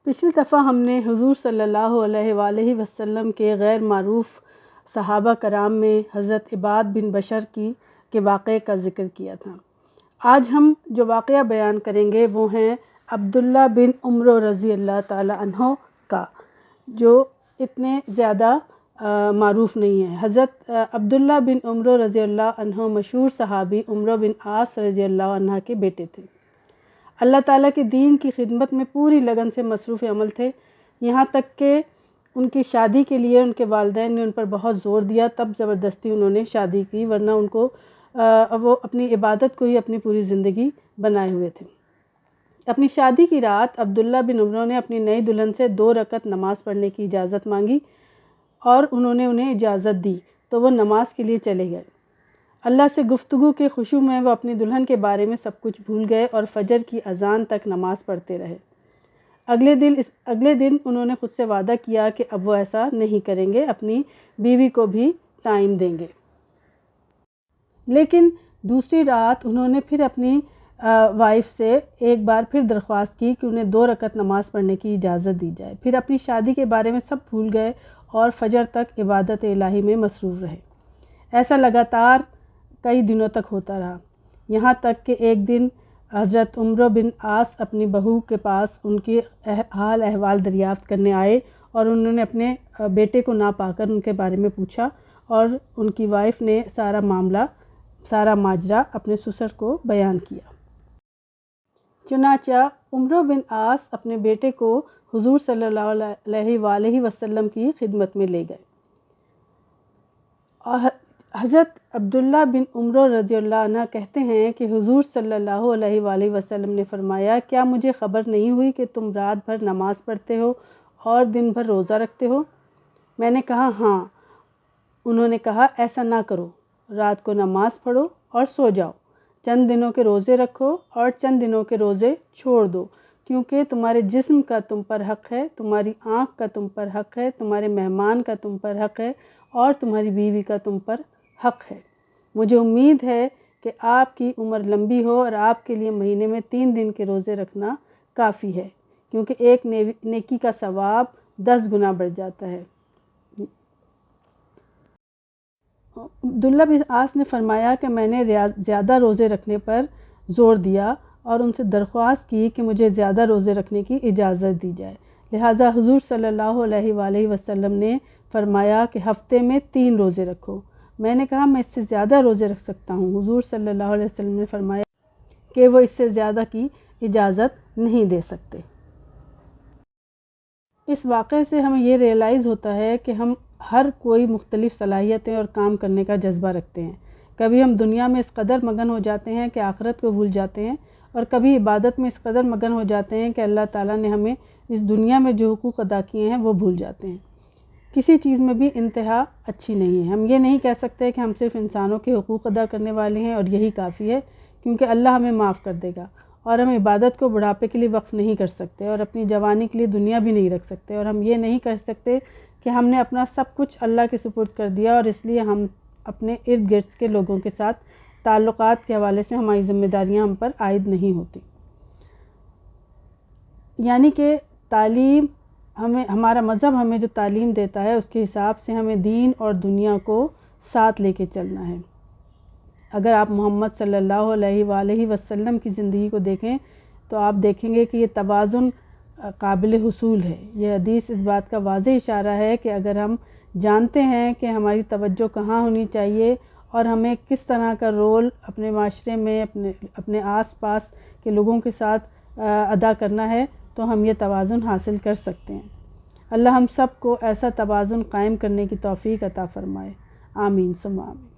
پچھلی دفعہ ہم نے حضور صلی اللہ علیہ وآلہ وسلم کے غیر معروف صحابہ کرام میں حضرت عباد بن بشر کے واقعے کا ذکر کیا تھا۔ آج ہم جو واقعہ بیان کریں گے وہ ہیں عبداللہ بن عمر رضی اللہ تعالی عنہ کا، جو اتنے زیادہ معروف نہیں ہے۔ حضرت عبداللہ بن عمر رضی اللہ عنہ مشہور صحابی عمرو بن عاص رضی اللہ عنہ کے بیٹے تھے۔ اللہ تعالیٰ کے دین کی خدمت میں پوری لگن سے مصروف عمل تھے، یہاں تک کہ ان کی شادی کے لیے ان کے والدین نے ان پر بہت زور دیا، تب زبردستی انہوں نے شادی کی، ورنہ ان کو وہ اپنی عبادت کو ہی اپنی پوری زندگی بنائے ہوئے تھے۔ اپنی شادی کی رات عبداللہ بن عمر نے اپنی نئی دلہن سے 2 رکعت نماز پڑھنے کی اجازت مانگی اور انہوں نے انہیں اجازت دی تو وہ نماز کے لیے چلے گئے۔ اللہ سے گفتگو کے خشوع میں وہ اپنی دلہن کے بارے میں سب کچھ بھول گئے اور فجر کی اذان تک نماز پڑھتے رہے۔ اگلے دن انہوں نے خود سے وعدہ کیا کہ اب وہ ایسا نہیں کریں گے، اپنی بیوی کو بھی ٹائم دیں گے۔ لیکن دوسری رات انہوں نے پھر اپنی وائف سے ایک بار پھر درخواست کی کہ انہیں 2 رکعت نماز پڑھنے کی اجازت دی جائے، پھر اپنی شادی کے بارے میں سب بھول گئے اور فجر تک عبادت الہی میں مصروف رہے۔ ایسا لگاتار کئی دنوں تک ہوتا رہا، یہاں تک کہ ایک دن حضرت عمرو بن عاص اپنی بہو کے پاس ان کی حال احوال دریافت کرنے آئے اور انہوں نے اپنے بیٹے کو نہ پا کر ان کے بارے میں پوچھا، اور ان کی وائف نے سارا ماجرا اپنے سسر کو بیان کیا۔ چنانچہ عمرو بن عاص اپنے بیٹے کو حضور صلی اللہ علیہ وآلہ وسلم کی خدمت میں لے گئے۔ حضرت عبداللہ بن عمر رضی اللہ عنہ کہتے ہیں کہ حضور صلی اللہ علیہ وآلہ وسلم نے فرمایا، کیا مجھے خبر نہیں ہوئی کہ تم رات بھر نماز پڑھتے ہو اور دن بھر روزہ رکھتے ہو؟ میں نے کہا ہاں۔ انہوں نے کہا ایسا نہ کرو، رات کو نماز پڑھو اور سو جاؤ، چند دنوں کے روزے رکھو اور چند دنوں کے روزے چھوڑ دو، کیونکہ تمہارے جسم کا تم پر حق ہے، تمہاری آنکھ کا تم پر حق ہے، تمہارے مہمان کا تم پر حق ہے اور تمہاری بیوی کا تم پر حق ہے۔ مجھے امید ہے کہ آپ کی عمر لمبی ہو اور آپ کے لیے مہینے میں 3 دن کے روزے رکھنا کافی ہے، کیونکہ ایک نیکی کا ثواب 10 گنا بڑھ جاتا ہے۔ عبداللہ بن عاص نے فرمایا کہ میں نے زیادہ روزے رکھنے پر زور دیا اور ان سے درخواست کی کہ مجھے زیادہ روزے رکھنے کی اجازت دی جائے، لہٰذا حضور صلی اللہ علیہ وآلہ وسلم نے فرمایا کہ ہفتے میں 3 روزے رکھو۔ میں نے کہا میں اس سے زیادہ روزے رکھ سکتا ہوں۔ حضور صلی اللہ علیہ وسلم نے فرمایا کہ وہ اس سے زیادہ کی اجازت نہیں دے سکتے۔ اس واقعے سے ہمیں یہ ریئلائز ہوتا ہے کہ ہم ہر کوئی مختلف صلاحیتیں اور کام کرنے کا جذبہ رکھتے ہیں۔ کبھی ہم دنیا میں اس قدر مگن ہو جاتے ہیں کہ آخرت کو بھول جاتے ہیں، اور کبھی عبادت میں اس قدر مگن ہو جاتے ہیں کہ اللہ تعالیٰ نے ہمیں اس دنیا میں جو حقوق ادا کیے ہیں وہ بھول جاتے ہیں۔ کسی چیز میں بھی انتہا اچھی نہیں ہے۔ ہم یہ نہیں کہہ سکتے کہ ہم صرف انسانوں کے حقوق ادا کرنے والے ہیں اور یہی کافی ہے، کیونکہ اللہ ہمیں معاف کر دے گا، اور ہم عبادت کو بڑھاپے کے لیے وقف نہیں کر سکتے اور اپنی جوانی کے لیے دنیا بھی نہیں رکھ سکتے، اور ہم یہ نہیں کر سکتے کہ ہم نے اپنا سب کچھ اللہ کے سپرد کر دیا اور اس لیے ہم اپنے ارد گرد کے لوگوں کے ساتھ تعلقات کے حوالے سے ہماری ذمہ داریاں ہم پر عائد نہیں ہوتی۔ یعنی کہ تعلیم ہمارا مذہب ہمیں جو تعلیم دیتا ہے اس کے حساب سے ہمیں دین اور دنیا کو ساتھ لے کے چلنا ہے۔ اگر آپ محمد صلی اللہ علیہ وآلہ وسلم کی زندگی کو دیکھیں تو آپ دیکھیں گے کہ یہ توازن قابل حصول ہے۔ یہ حدیث اس بات کا واضح اشارہ ہے کہ اگر ہم جانتے ہیں کہ ہماری توجہ کہاں ہونی چاہیے اور ہمیں کس طرح کا رول اپنے معاشرے میں اپنے آس پاس کے لوگوں کے ساتھ ادا کرنا ہے، تو ہم یہ توازن حاصل کر سکتے ہیں۔ اللہ ہم سب کو ایسا توازن قائم کرنے کی توفیق عطا فرمائے، آمین ثم آمین۔